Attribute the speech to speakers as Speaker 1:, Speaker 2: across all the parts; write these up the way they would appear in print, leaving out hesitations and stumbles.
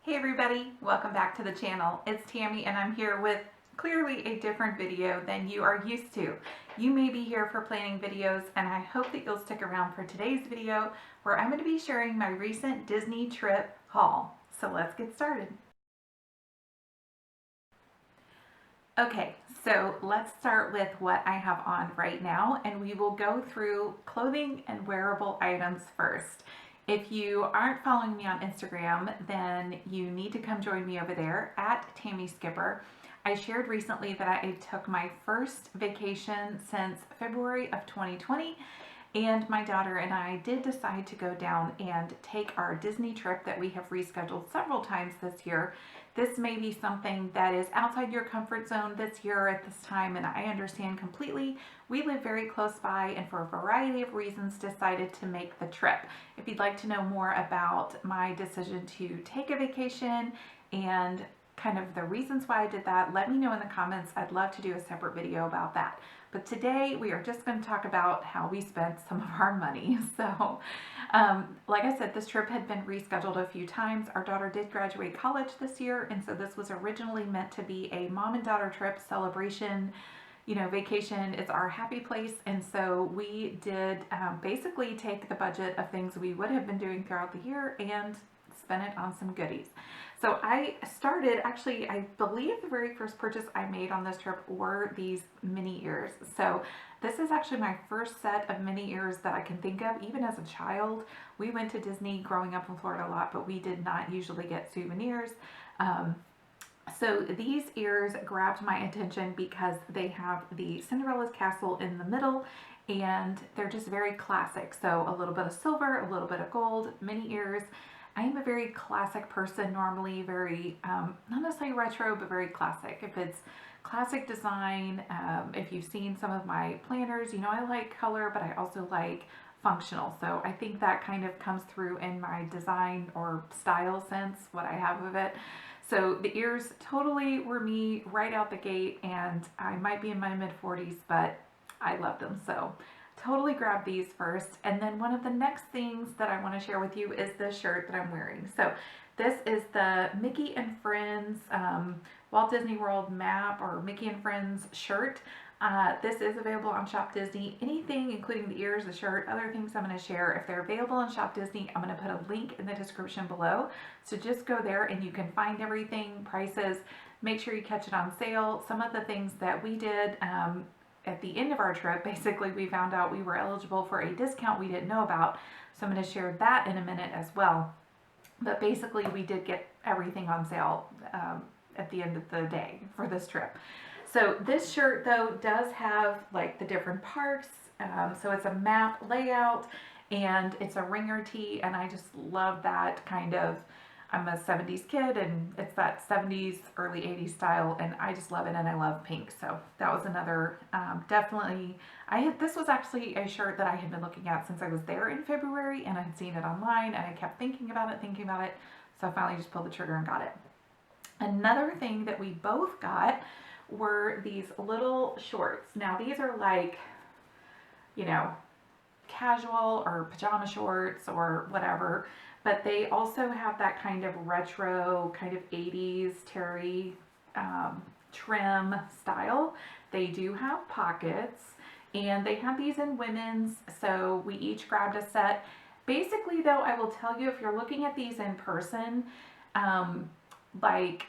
Speaker 1: Hey everybody, welcome back to the channel. It's Tammy and I'm here with clearly a different video than you are used to. You may be here for planning videos and I hope that you'll stick around for today's video where I'm going to be sharing my recent Disney trip haul. So let's get started. Okay, so let's start with what I have on right now and we will go through clothing and wearable items first. If you aren't following me on Instagram, then you need to come join me over there at Tammy Skipper. I shared recently that I took my first vacation since February of 2020, and my daughter and I did decide to go down and take our Disney trip that we have rescheduled several times this year. This may be something that is outside your comfort zone this year at this time, and I understand completely. We live very close by and for a variety of reasons decided to make the trip. If you'd like to know more about my decision to take a vacation and kind of the reasons why I did that, let me know in the comments. I'd love to do a separate video about that. But today we are just going to talk about how we spent some of our money. So like I said, this trip had been rescheduled a few times. Our daughter did graduate college this year, and so this was originally meant to be a mom and daughter trip celebration, vacation. It's our happy place, and so we did basically take the budget of things we would have been doing throughout the year and spend it on some goodies. So I started, actually, I believe the very first purchase I made on this trip were these mini ears. So this is actually my first set of mini ears that I can think of. Even as a child, we went to Disney growing up in Florida a lot, but we did not usually get souvenirs. So these ears grabbed my attention because they have the Cinderella's castle in the middle and they're just very classic. So a little bit of silver, a little bit of gold, mini ears. I am a very classic person normally, very, not necessarily retro, but very classic. If it's classic design, if you've seen some of my planners, I like color, but I also like functional. So I think that kind of comes through in my design or style sense, what I have of it. So the ears totally were me right out the gate, and I might be in my mid-40s, but I love them. So totally grab these first. And then one of the next things that I want to share with you is the shirt that I'm wearing. So this is the Mickey and Friends Walt Disney World map or Mickey and Friends shirt. This is available on Shop Disney. Anything, including the ears, the shirt, other things I'm going to share, if they're available on Shop Disney, I'm going to put a link in the description below. So just go there and you can find everything, prices, make sure you catch it on sale. Some of the things that we did at the end of our trip, basically we found out we were eligible for a discount we didn't know about. So I'm going to share that in a minute as well. But basically we did get everything on sale at the end of the day for this trip. So this shirt though does have like the different parks. So it's a map layout and it's a ringer tee, and I just love that kind of, I'm a 70s kid and it's that 70s, early 80s style, and I just love it, and I love pink. So that was another, definitely, this was actually a shirt that I had been looking at since I was there in February, and I had seen it online and I kept thinking about it. So I finally just pulled the trigger and got it. Another thing that we both got were these little shorts. Now these are like, casual or pajama shorts or whatever, but they also have that kind of retro, kind of 80s terry trim style. They do have pockets, and they have these in women's, so we each grabbed a set. Basically though, I will tell you, if you're looking at these in person, like,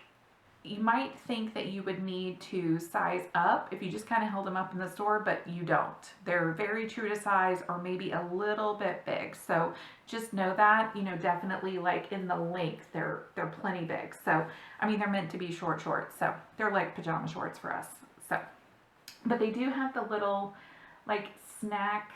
Speaker 1: you might think that you would need to size up if you just kind of held them up in the store, but you don't. They're very true to size, or maybe a little bit big. So just know that, definitely like in the length, they're plenty big. So, I mean, they're meant to be shorts. So they're like pajama shorts for us. So, but they do have the little like snack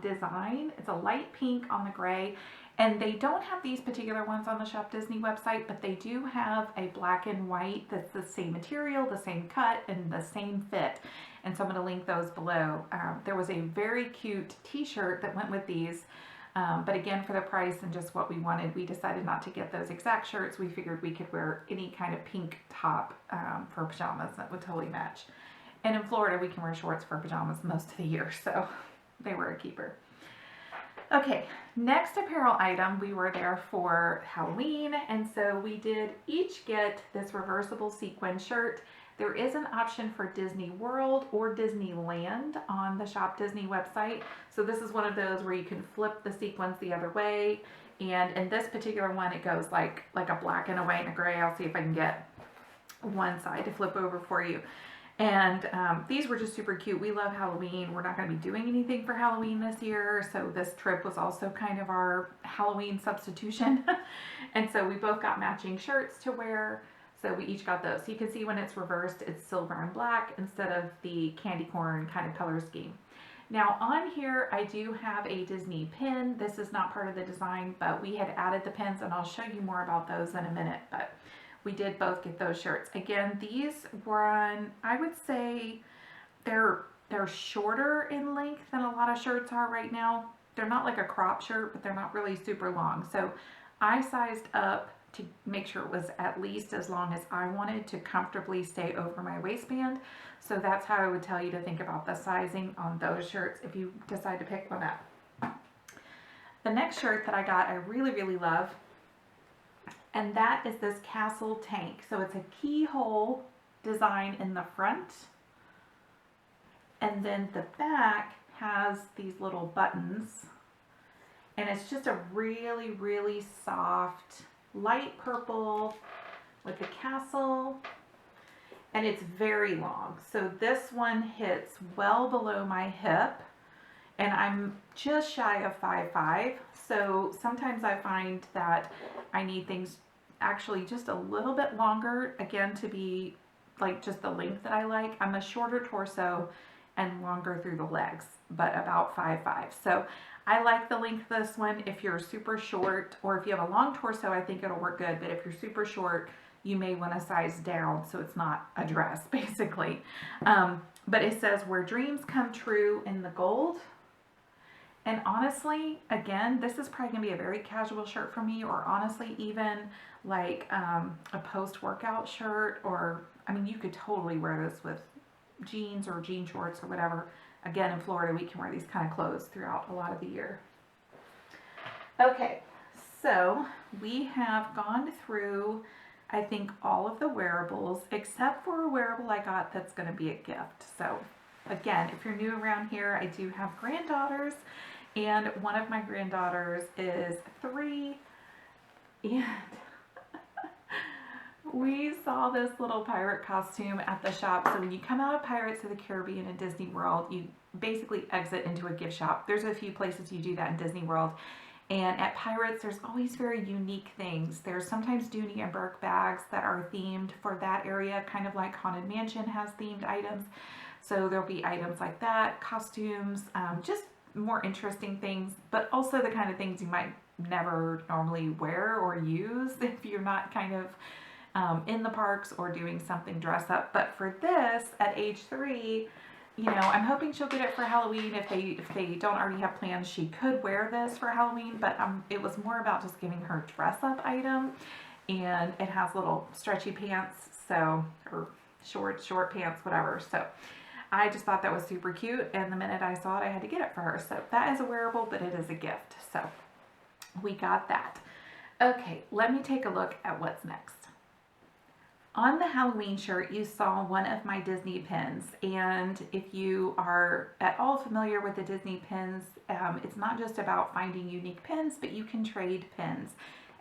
Speaker 1: design. It's a light pink on the gray. And they don't have these particular ones on the Shop Disney website, but they do have a black and white that's the same material, the same cut, and the same fit. And so I'm going to link those below. There was a very cute t-shirt that went with these, but again, for the price and just what we wanted, we decided not to get those exact shirts. We figured we could wear any kind of pink top for pajamas that would totally match. And in Florida, we can wear shorts for pajamas most of the year, so they were a keeper. Okay, next apparel item, we were there for Halloween, and so we did each get this reversible sequin shirt. There is an option for Disney World or Disneyland on the Shop Disney website. So this is one of those where you can flip the sequins the other way. And in this particular one, it goes like a black and a white and a gray. I'll see if I can get one side to flip over for you. And these were just super cute. We love Halloween. We're not going to be doing anything for Halloween this year, so this trip was also kind of our Halloween substitution. And so we both got matching shirts to wear, so we each got those. So you can see when it's reversed, it's silver and black instead of the candy corn kind of color scheme. Now on here, I do have a Disney pin. This is not part of the design, but we had added the pins, and I'll show you more about those in a minute. But we did both get those shirts. Again, these were on, I would say they're shorter in length than a lot of shirts are right now. They're not like a crop shirt, but they're not really super long. So I sized up to make sure it was at least as long as I wanted to comfortably stay over my waistband. So that's how I would tell you to think about the sizing on those shirts if you decide to pick one up. The next shirt that I got, I really, really love. And that is this castle tank. So it's a keyhole design in the front. And then the back has these little buttons. And it's just a really, really soft, light purple with the castle. And it's very long. So this one hits well below my hip. And I'm just shy of 5'5". So sometimes I find that I need things actually just a little bit longer, again, to be like just the length that I like. I'm a shorter torso and longer through the legs, but about 5'5". So I like the length of this one. If you're super short, or if you have a long torso, I think it'll work good. But if you're super short, you may want to size down so it's not a dress, basically. But it says, "Where dreams come true," in the gold. And honestly, again, this is probably going to be a very casual shirt for me, or honestly even like a post-workout shirt, or, I mean, you could totally wear this with jeans or jean shorts or whatever. Again, in Florida, we can wear these kind of clothes throughout a lot of the year. Okay, so we have gone through, I think, all of the wearables, except for a wearable I got that's going to be a gift. So again, if you're new around here, I do have granddaughters. And one of my granddaughters is 3, and we saw this little pirate costume at the shop. So when you come out of Pirates of the Caribbean in Disney World, you basically exit into a gift shop. There's a few places you do that in Disney World. And at Pirates, there's always very unique things. There's sometimes Dooney and Burke bags that are themed for that area, kind of like Haunted Mansion has themed items. So there'll be items like that, costumes, just more interesting things, but also the kind of things you might never normally wear or use if you're not kind of in the parks or doing something dress up. But for this, at age 3, you know, I'm hoping she'll get it for Halloween. If they don't already have plans, she could wear this for Halloween, but it was more about just giving her dress up item. And it has little stretchy pants, so, or short pants, whatever. So I just thought that was super cute, and the minute I saw it, I had to get it for her. So that is a wearable, but it is a gift. So we got that. Okay, let me take a look at what's next. On the Halloween shirt, you saw one of my Disney pins, and if you are at all familiar with the Disney pins, it's not just about finding unique pins, but you can trade pins.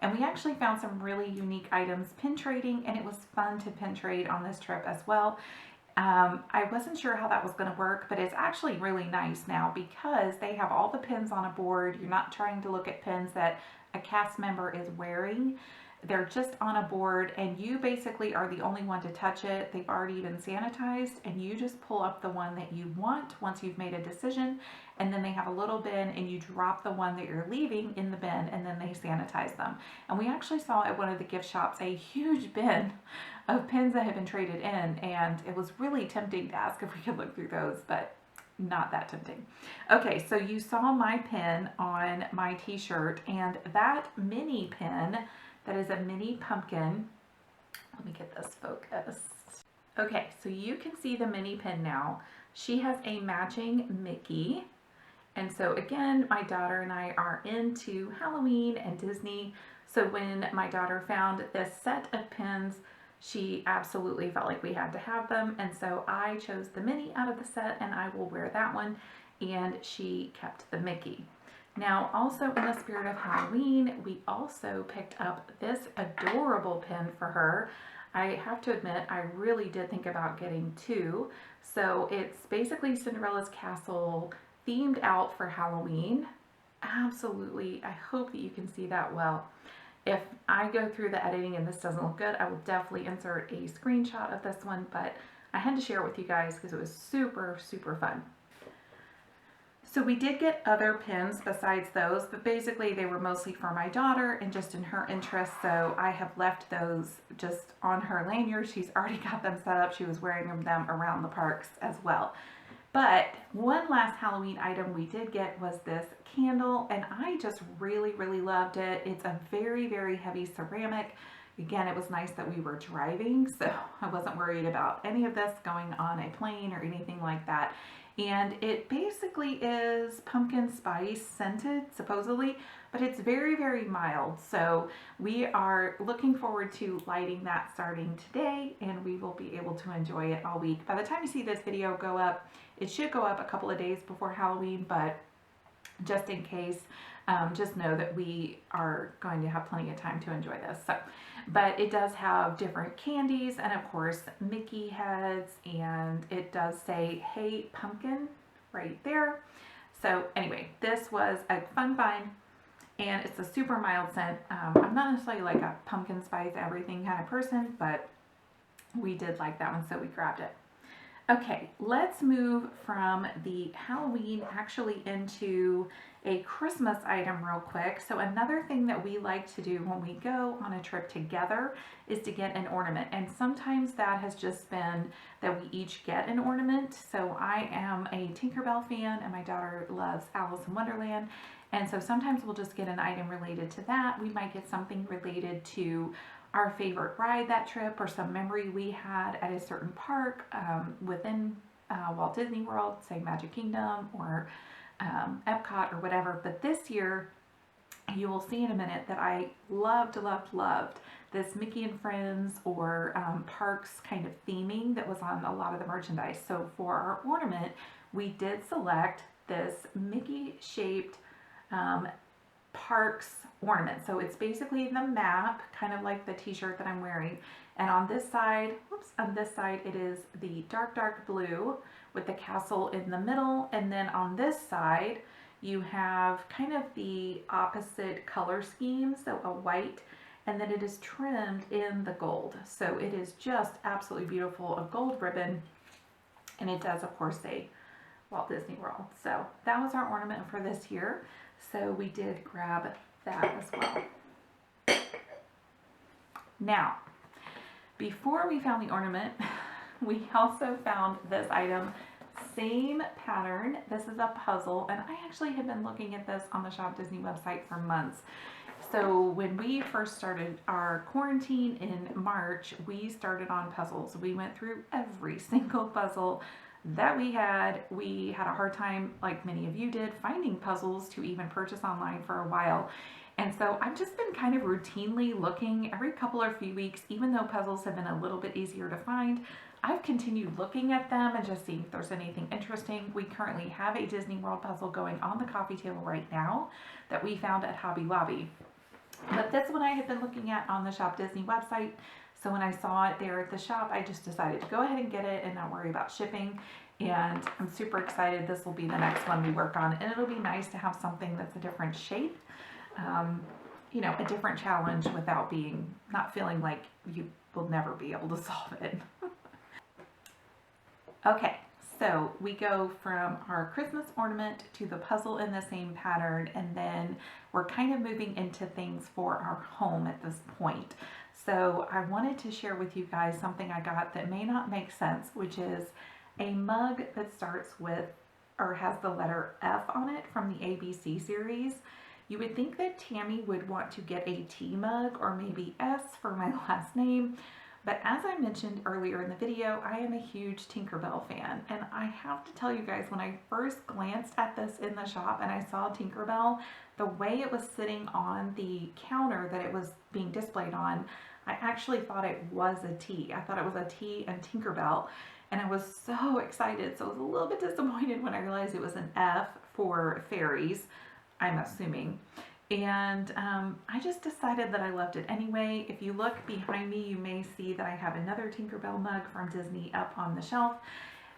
Speaker 1: And we actually found some really unique items pin trading, and it was fun to pin trade on this trip as well. I wasn't sure how that was going to work, but it's actually really nice now because they have all the pins on a board. You're not trying to look at pins that a cast member is wearing. They're just on a board, and you basically are the only one to touch it. They've already been sanitized, and you just pull up the one that you want once you've made a decision, and then they have a little bin, and you drop the one that you're leaving in the bin, and then they sanitize them. And we actually saw at one of the gift shops a huge bin of pins that had been traded in, and it was really tempting to ask if we could look through those, but not that tempting. Okay, so you saw my pin on my t-shirt, and that mini pin, that is a mini pumpkin. Let me get this focused. Okay, so you can see the mini pin now. She has a matching Mickey, And so again, my daughter and I are into Halloween and Disney. So when my daughter found this set of pins, she absolutely felt like we had to have them. And so I chose the Minnie out of the set and I will wear that one. And she kept the Mickey. Now, also in the spirit of Halloween, we also picked up this adorable pin for her. I have to admit, I really did think about getting two. So it's basically Cinderella's castle themed out for Halloween. Absolutely, I hope that you can see that well. If I go through the editing and this doesn't look good, I will definitely insert a screenshot of this one, but I had to share it with you guys because it was super, super fun. So we did get other pins besides those, but basically they were mostly for my daughter and just in her interest, so I have left those just on her lanyard. She's already got them set up. She was wearing them around the parks as well. But one last Halloween item we did get was this candle, and I just really, really loved it. It's a very, very heavy ceramic. Again, it was nice that we were driving, so I wasn't worried about any of this going on a plane or anything like that. And it basically is pumpkin spice scented, supposedly, but it's very, very mild. So we are looking forward to lighting that starting today, and we will be able to enjoy it all week. By the time you see this video go up, it should go up a couple of days before Halloween, but just in case, just know that we are going to have plenty of time to enjoy this. So, but it does have different candies and of course Mickey heads, and it does say "Hey Pumpkin" right there. So anyway, this was a fun find, and it's a super mild scent. I'm not necessarily like a pumpkin spice everything kind of person, but we did like that one, so we grabbed it. Okay, let's move from the Halloween actually into a Christmas item real quick. So another thing that we like to do when we go on a trip together is to get an ornament. And sometimes that has just been that we each get an ornament. So I am a Tinkerbell fan and my daughter loves Alice in Wonderland. And so sometimes we'll just get an item related to that. We might get something related to our favorite ride that trip or some memory we had at a certain park within Walt Disney World, say Magic Kingdom or Epcot or whatever. But this year, you will see in a minute that I loved this Mickey and Friends or parks kind of theming that was on a lot of the merchandise. So for our ornament, we did select this Mickey shaped parks ornament. So it's basically the map, kind of like the t-shirt that I'm wearing. And on this side, it is the dark blue with the castle in the middle. And then on this side, you have kind of the opposite color scheme, so a white, and then it is trimmed in the gold. So it is just absolutely beautiful, a gold ribbon, and it does of course say Walt Disney World. So that was our ornament for this year. So we did grab that as well. Now, before we found the ornament, we also found this item, same pattern. This is a puzzle, and I actually had been looking at this on the Shop Disney website for months. So when we first started our quarantine in March, we started on puzzles. We went through every single puzzle that we had. We had a hard time, like many of you did, finding puzzles to even purchase online for a while. And so I've just been kind of routinely looking every couple or few weeks, even though puzzles have been a little bit easier to find. I've continued looking at them and just seeing if there's anything interesting. We currently have a Disney World puzzle going on the coffee table right now that we found at Hobby Lobby. But this one I had been looking at on the Shop Disney website. So when I saw it there at the shop, I just decided to go ahead and get it and not worry about shipping. And I'm super excited. This will be the next one we work on. And it'll be nice to have something that's a different shape. You know, a different challenge without not feeling like you will never be able to solve it. Okay, so we go from our Christmas ornament to the puzzle in the same pattern, and then we're kind of moving into things for our home at this point. So I wanted to share with you guys something I got that may not make sense, which is a mug that starts with or has the letter F on it from the ABC series. You would think that Tammy would want to get a T mug or maybe S for my last name, But as I mentioned earlier in the video, I am a huge Tinkerbell fan, and I have to tell you guys, when I first glanced at this in the shop and I saw Tinkerbell, the way it was sitting on the counter that it was being displayed on, I actually thought it was a T. I thought it was a T and Tinkerbell, and I was so excited. So I was a little bit disappointed when I realized it was an F for fairies, I'm assuming. And I just decided that I loved it anyway. If you look behind me, you may see that I have another Tinkerbell mug from Disney up on the shelf.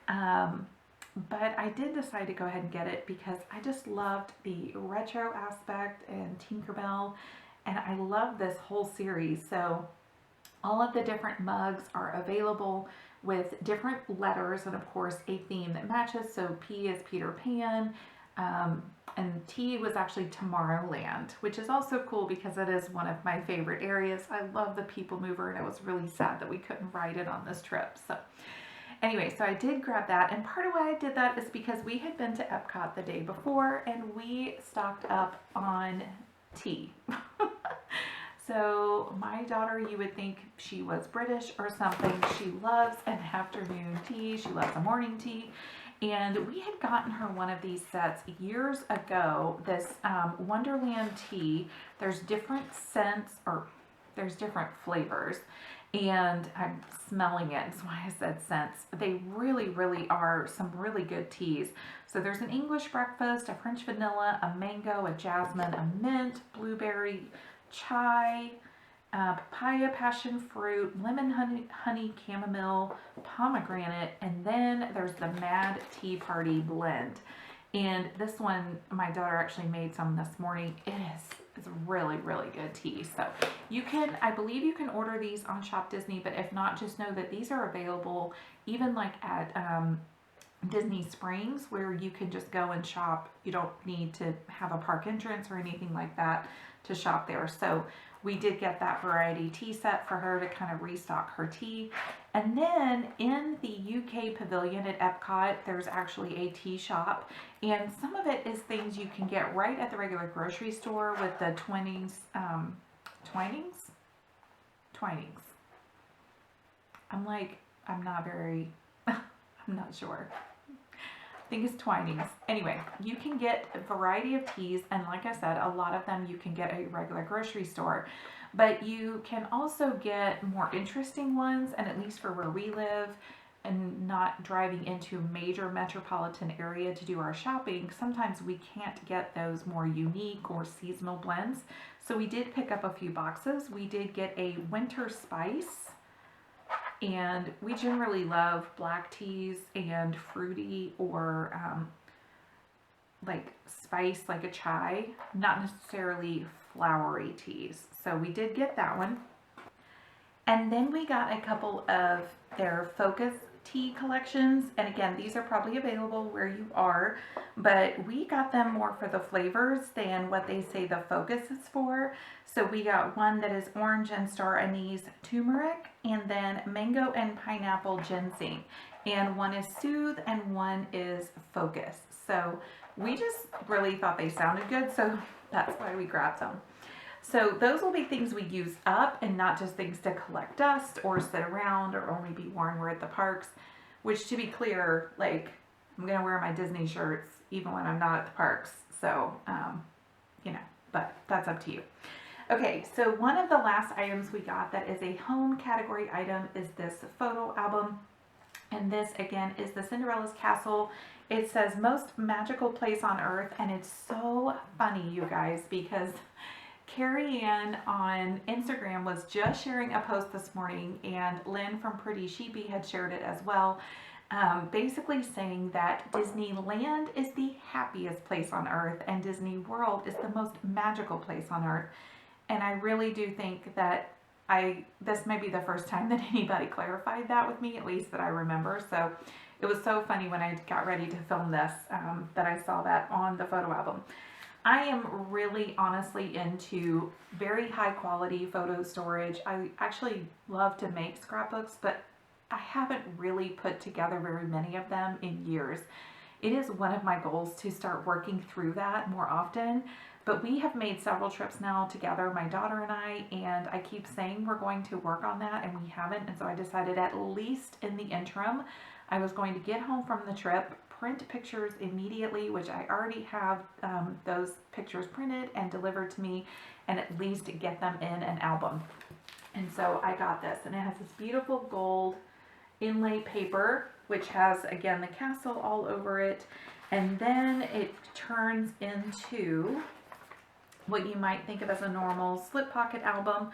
Speaker 1: But I did decide to go ahead and get it because I just loved the retro aspect and Tinkerbell, and I love this whole series. So all of the different mugs are available with different letters and of course a theme that matches. So P is Peter Pan, and T was actually Tomorrowland, which is also cool because it is one of my favorite areas. I love the People Mover, and it was really sad that we couldn't ride it on this trip. So anyway, so I did grab that, and part of why I did that is because we had been to Epcot the day before and we stocked up on tea. So my daughter, you would think she was British or something. She loves an afternoon tea. She loves a morning tea. And we had gotten her one of these sets years ago, this Wonderland Tea. There's different scents, or there's different flavors. And I'm smelling it, that's why I said scents. They really, really are some really good teas. So there's an English breakfast, a French vanilla, a mango, a jasmine, a mint, blueberry, chai, papaya, passion fruit, lemon honey, chamomile, pomegranate, and then there's the Mad Tea Party blend. And this one, my daughter actually made some this morning. It's really, really good tea. So you can, I believe you can order these on Shop Disney, but if not, just know that these are available even like at Disney Springs, where you can just go and shop. You don't need to have a park entrance or anything like that to shop there. So we did get that variety tea set for her to kind of restock her tea. And then in the UK pavilion at Epcot, there's actually a tea shop. And some of it is things you can get right at the regular grocery store with the Twinings. I'm not very, I'm not sure. I think it's Twinings. Anyway, you can get a variety of teas, and like I said, a lot of them you can get at a regular grocery store, but you can also get more interesting ones, and at least for where we live and not driving into major metropolitan area to do our shopping, sometimes we can't get those more unique or seasonal blends. So we did pick up a few boxes. We did get a winter spice, and we generally love black teas and fruity or like spice, like a chai, not necessarily flowery teas. So we did get that one. And then we got a couple of their Focus tea collections. And again, these are probably available where you are, but we got them more for the flavors than what they say the Focus is for. So we got one that is orange and star anise turmeric, and then mango and pineapple ginseng. And one is Soothe and one is Focus. So we just really thought they sounded good, so that's why we grabbed them. So those will be things we use up and not just things to collect dust or sit around or only be worn we're at the parks, which, to be clear, like, I'm going to wear my Disney shirts even when I'm not at the parks. So, you know, but that's up to you. Okay, so one of the last items we got that is a home category item is this photo album. And this, again, is the Cinderella's Castle. It says most magical place on earth, and it's so funny, you guys, because Carrie Ann on Instagram was just sharing a post this morning, and Lynn from Pretty Sheepy had shared it as well, basically saying that Disneyland is the happiest place on earth and Disney World is the most magical place on earth. And I really do think that this may be the first time that anybody clarified that with me, at least that I remember. So it was so funny when I got ready to film this that I saw that on the photo album. I am really honestly into very high quality photo storage. I actually love to make scrapbooks, but I haven't really put together very many of them in years. It is one of my goals to start working through that more often, But we have made several trips now together, my daughter and I keep saying we're going to work on that, and we haven't. And so I decided, at least in the interim, I was going to get home from the trip, print pictures immediately, which I already have those pictures printed and delivered to me, and at least get them in an album. And so I got this, and it has this beautiful gold inlay paper, which has, again, the castle all over it. And then it turns into what you might think of as a normal slip pocket album.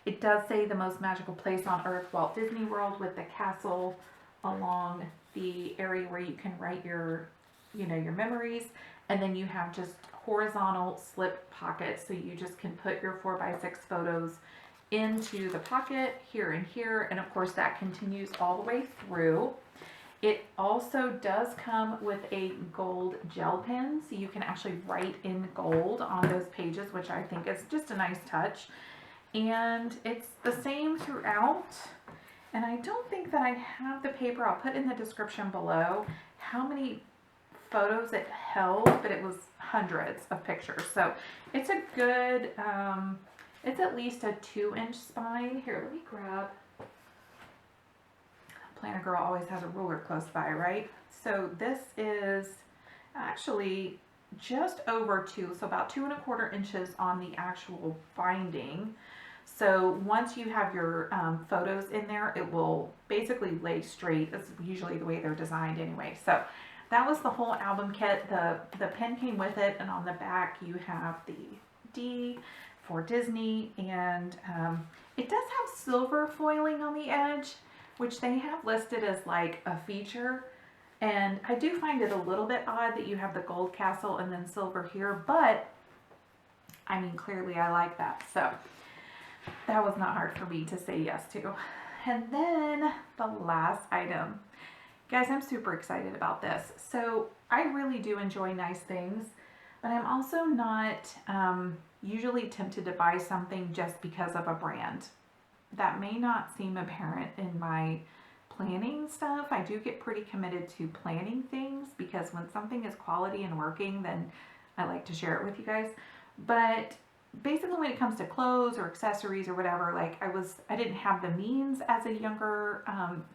Speaker 1: It does say the most magical place on earth, Walt Disney World, with the castle along the area where you can write your, your memories. And then you have just horizontal slip pockets, so you just can put your 4x6 photos into the pocket here and here, and of course that continues all the way through. It also does come with a gold gel pen, so you can actually write in gold on those pages, which I think is just a nice touch. And it's the same throughout. And I don't think that I have the paper. I'll put in the description below how many photos it held, but it was hundreds of pictures. So it's a good, it's at least a 2-inch spine. Here, let me grab. Planner Girl always has a ruler close by, right? So this is actually just over 2, so about 2¼ inches on the actual binding. So once you have your photos in there, it will basically lay straight. That's usually the way they're designed anyway. So that was the whole album kit. The pen came with it, and on the back you have the D for Disney, and it does have silver foiling on the edge, which they have listed as like a feature. And I do find it a little bit odd that you have the gold castle and then silver here, but I mean, clearly I like that. So that was not hard for me to say yes to. And then the last item. Guys, I'm super excited about this. So I really do enjoy nice things, but I'm also not usually tempted to buy something just because of a brand. That may not seem apparent in my planning stuff. I do get pretty committed to planning things, because when something is quality and working, then I like to share it with you guys. But basically when it comes to clothes or accessories or whatever, like I didn't have the means as a younger,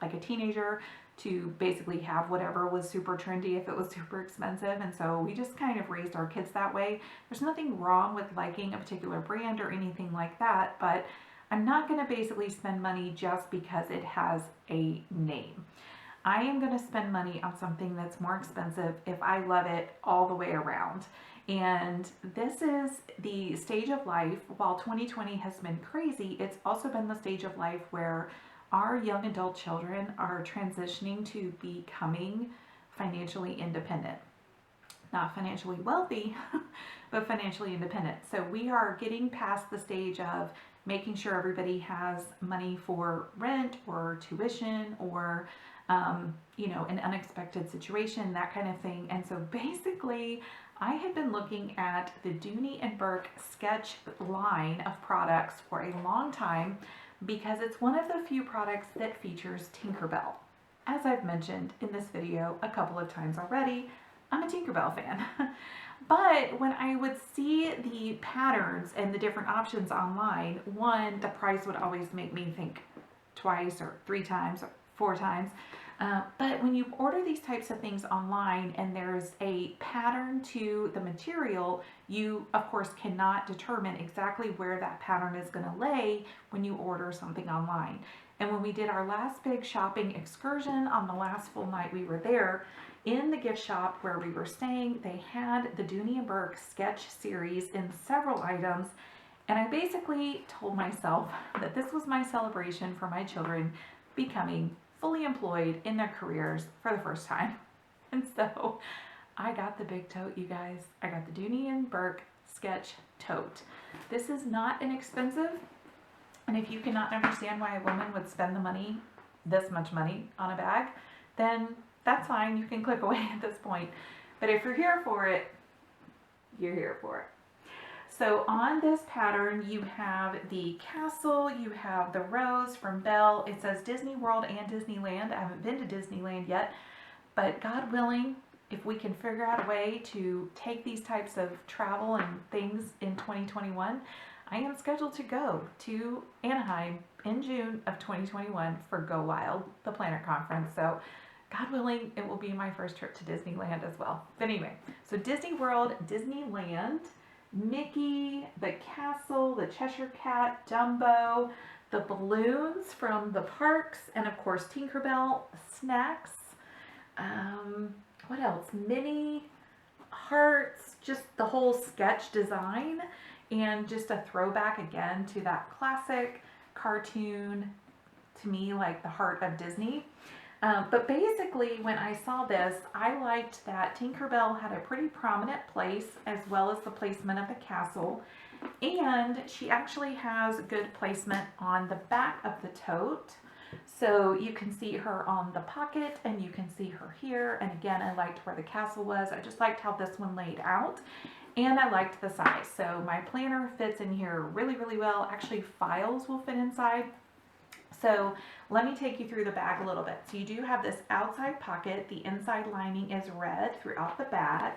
Speaker 1: like a teenager, to basically have whatever was super trendy if it was super expensive. And so we just kind of raised our kids that way. There's nothing wrong with liking a particular brand or anything like that, but I'm not going to basically spend money just because it has a name. I am going to spend money on something that's more expensive if I love it all the way around. And this is the stage of life. While 2020 has been crazy, it's also been the stage of life where our young adult children are transitioning to becoming financially independent. Not financially wealthy, but financially independent. So we are getting past the stage of making sure everybody has money for rent or tuition or, an unexpected situation, that kind of thing. And so basically, I had been looking at the Dooney and Burke sketch line of products for a long time, because it's one of the few products that features Tinkerbell. As I've mentioned in this video a couple of times already, I'm a Tinkerbell fan. But when I would see the patterns and the different options online, one, the price would always make me think twice or 3 times or 4 times. But when you order these types of things online and there's a pattern to the material, you of course cannot determine exactly where that pattern is going to lay when you order something online. And when we did our last big shopping excursion on the last full night we were there, in the gift shop where we were staying, they had the Dooney and Burke sketch series in several items. And I basically told myself that this was my celebration for my children becoming fully employed in their careers for the first time. And so I got the big tote, you guys. I got the Dooney and Burke sketch tote. This is not inexpensive. And if you cannot understand why a woman would spend the money, this much money, on a bag, then that's fine. You can click away at this point. But if you're here for it, you're here for it. So on this pattern, you have the castle, you have the rose from Belle. It says Disney World and Disneyland. I haven't been to Disneyland yet, but God willing, if we can figure out a way to take these types of travel and things in 2021, I am scheduled to go to Anaheim in June of 2021 for Go Wild, the Planner Conference. So God willing, it will be my first trip to Disneyland as well. But anyway, so Disney World, Disneyland, Mickey, the castle, the Cheshire Cat, Dumbo, the balloons from the parks, and of course Tinkerbell, snacks. What else? Minnie, hearts, just the whole sketch design, and just a throwback again to that classic cartoon, to me, like the heart of Disney. But basically, when I saw this, I liked that Tinkerbell had a pretty prominent place, as well as the placement of the castle. And she actually has good placement on the back of the tote. So you can see her on the pocket, and you can see her here. And again, I liked where the castle was. I just liked how this one laid out. And I liked the size. So my planner fits in here really, really well. Actually, files will fit inside. So let me take you through the bag a little bit. So you do have this outside pocket. The inside lining is red throughout the bag.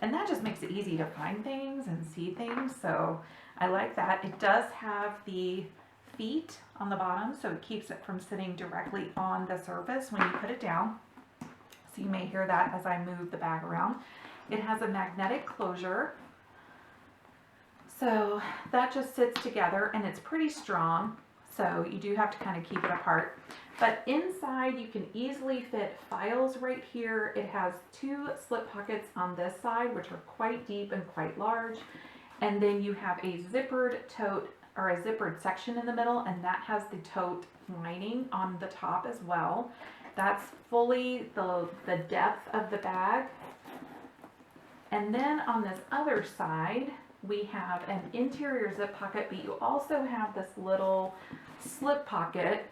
Speaker 1: And that just makes it easy to find things and see things. So I like that. It does have the feet on the bottom, so it keeps it from sitting directly on the surface when you put it down. So you may hear that as I move the bag around. It has a magnetic closure. So that just sits together, and it's pretty strong. So you do have to kind of keep it apart. But inside you can easily fit files right here. It has two slip pockets on this side, which are quite deep and quite large. And then you have a zippered tote, or a zippered section in the middle, and that has the tote lining on the top as well. That's fully the depth of the bag. And then on this other side, we have an interior zip pocket, but you also have this little slip pocket.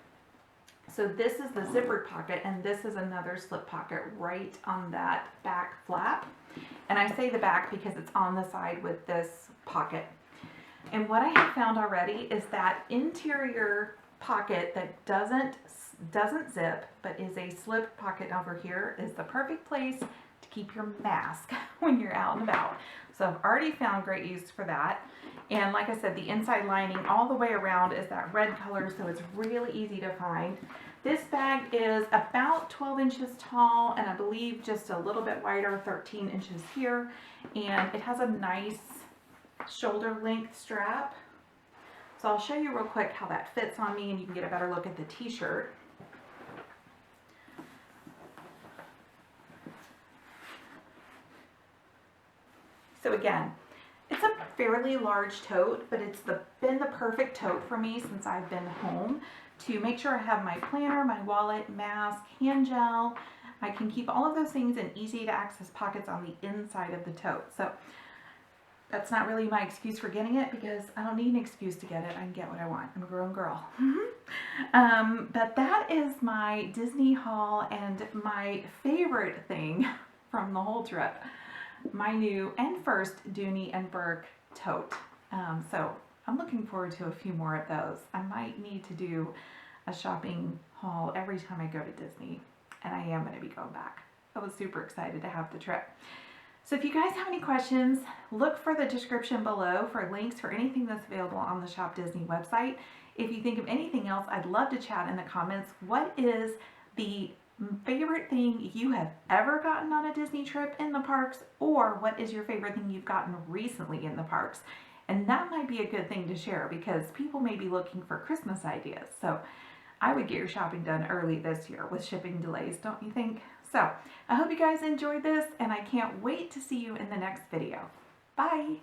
Speaker 1: So this is the zippered pocket, and this is another slip pocket right on that back flap. And I say the back because it's on the side with this pocket. And what I have found already is that interior pocket that doesn't zip, but is a slip pocket over here, is the perfect place to keep your mask when you're out and about. So I've already found great use for that. And like I said, the inside lining all the way around is that red color, so it's really easy to find. This bag is about 12 inches tall, and I believe just a little bit wider, 13 inches here. And it has a nice shoulder length strap. So I'll show you real quick how that fits on me, and you can get a better look at the t-shirt. So again, it's a fairly large tote, but it's been the perfect tote for me since I've been home, to make sure I have my planner, my wallet, mask, hand gel. I can keep all of those things in easy to access pockets on the inside of the tote. So that's not really my excuse for getting it, because I don't need an excuse to get it. I can get what I want. I'm a grown girl. But that is my Disney haul, and my favorite thing from the whole trip, my new and first Dooney and Burke tote. So I'm looking forward to a few more of those. I might need to do a shopping haul every time I go to Disney, and I am going to be going back. I was super excited to have the trip. So if you guys have any questions, look for the description below for links for anything that's available on the Shop Disney website. If you think of anything else, I'd love to chat in the comments. What is the favorite thing you have ever gotten on a Disney trip in the parks, or what is your favorite thing you've gotten recently in the parks? And that might be a good thing to share, because people may be looking for Christmas ideas. So I would get your shopping done early this year with shipping delays, don't you think? So I hope you guys enjoyed this, and I can't wait to see you in the next video. Bye!